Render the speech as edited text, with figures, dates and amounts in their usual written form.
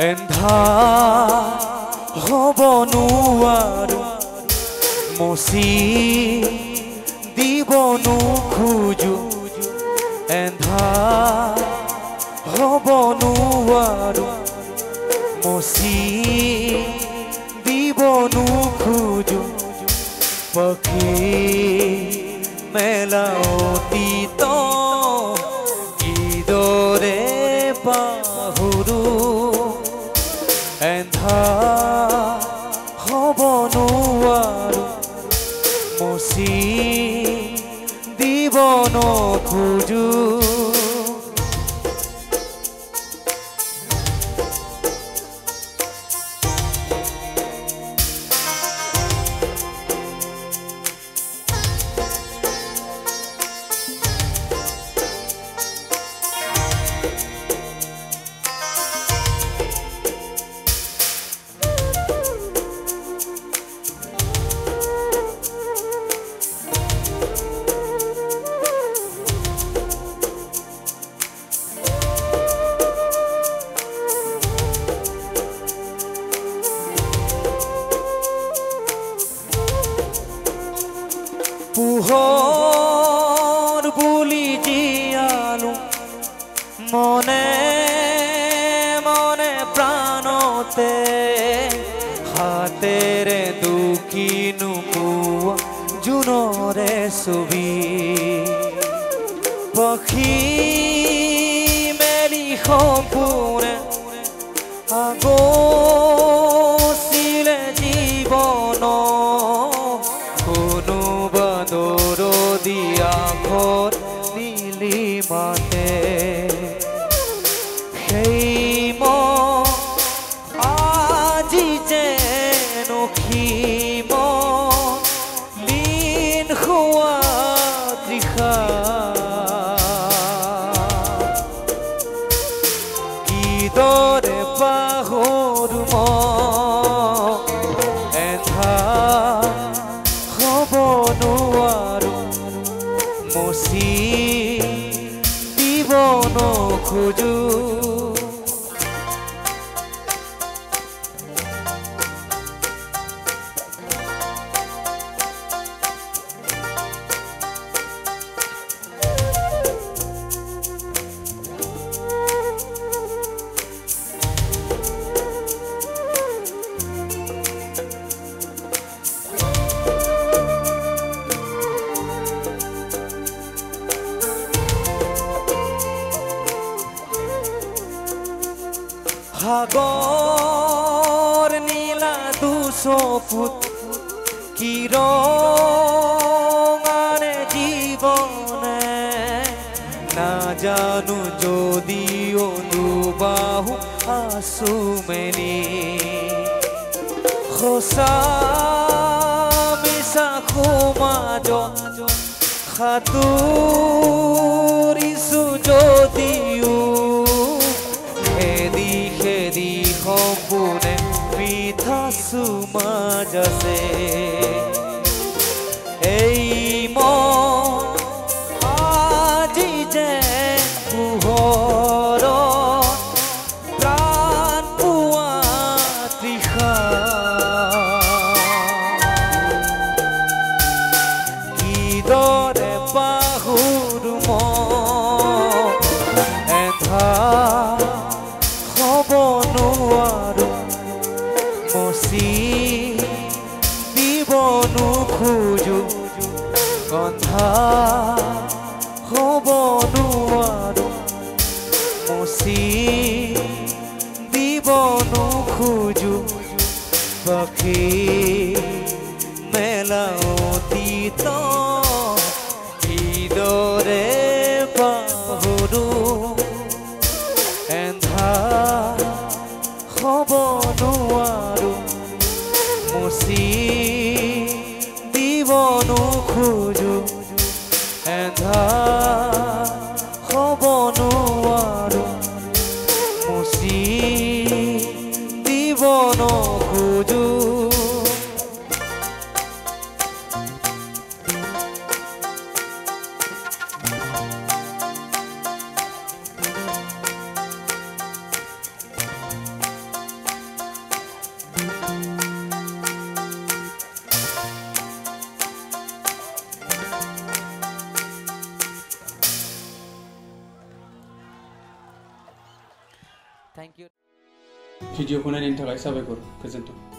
এন্ধাৰ হ'ব নোৱাৰো মচি দিব নোখোজো এন্ধাৰ হ'ব নোৱাৰো মচি দিব নোখোজো পক্ষী মেলা অতীত কিদৰে পাহৰো এন্ধাৰ হ'ব নোৱাৰো মচি দিব নোখোজো পোহৰ বুলি জীয়ালো মনে মনে প্ৰাণতে হাতেৰে দুখী নোপোৱা জোনৰে ছবি পক্ষী মেলি সম্পূৰ্ণ আগছিলে জীৱন আখৰ নীলিমাতে সেই মন আজি যেন লীন হোৱা তৃষা কিদৰে পাহৰো এন্ধাৰ হ'ব নোৱাৰো মচি দিব নোখোজো সাগৰ নীলা দুচকুত কিৰণাৰে জীৱনে নাজানো যদিও দুবাহু আছো মেলি সঁচা মিছা সমাজত সাঁতুৰিছো যদিও খেদি সম্পূৰ্ণে মিঠাছো মাজে এই মন আজি যে পোহৰ প্ৰাণ পোৱা তৃষা কিদৰে পাহৰো এন্ধাৰ হ'ব নোৱাৰো মচি দিব নোখোজো এন্ধাৰ হ'ব নোৱাৰো মচি দিব নোখোজো পক্ষী মেলা অতীত কিদৰে পাহৰো এন্ধাৰ হ'ব নোৱাৰো মচি দিব নোখোজো এন্ধাৰ थैंक यू भिडिअखौ नायनायनि थाखाय साबायखर गोजोन्थों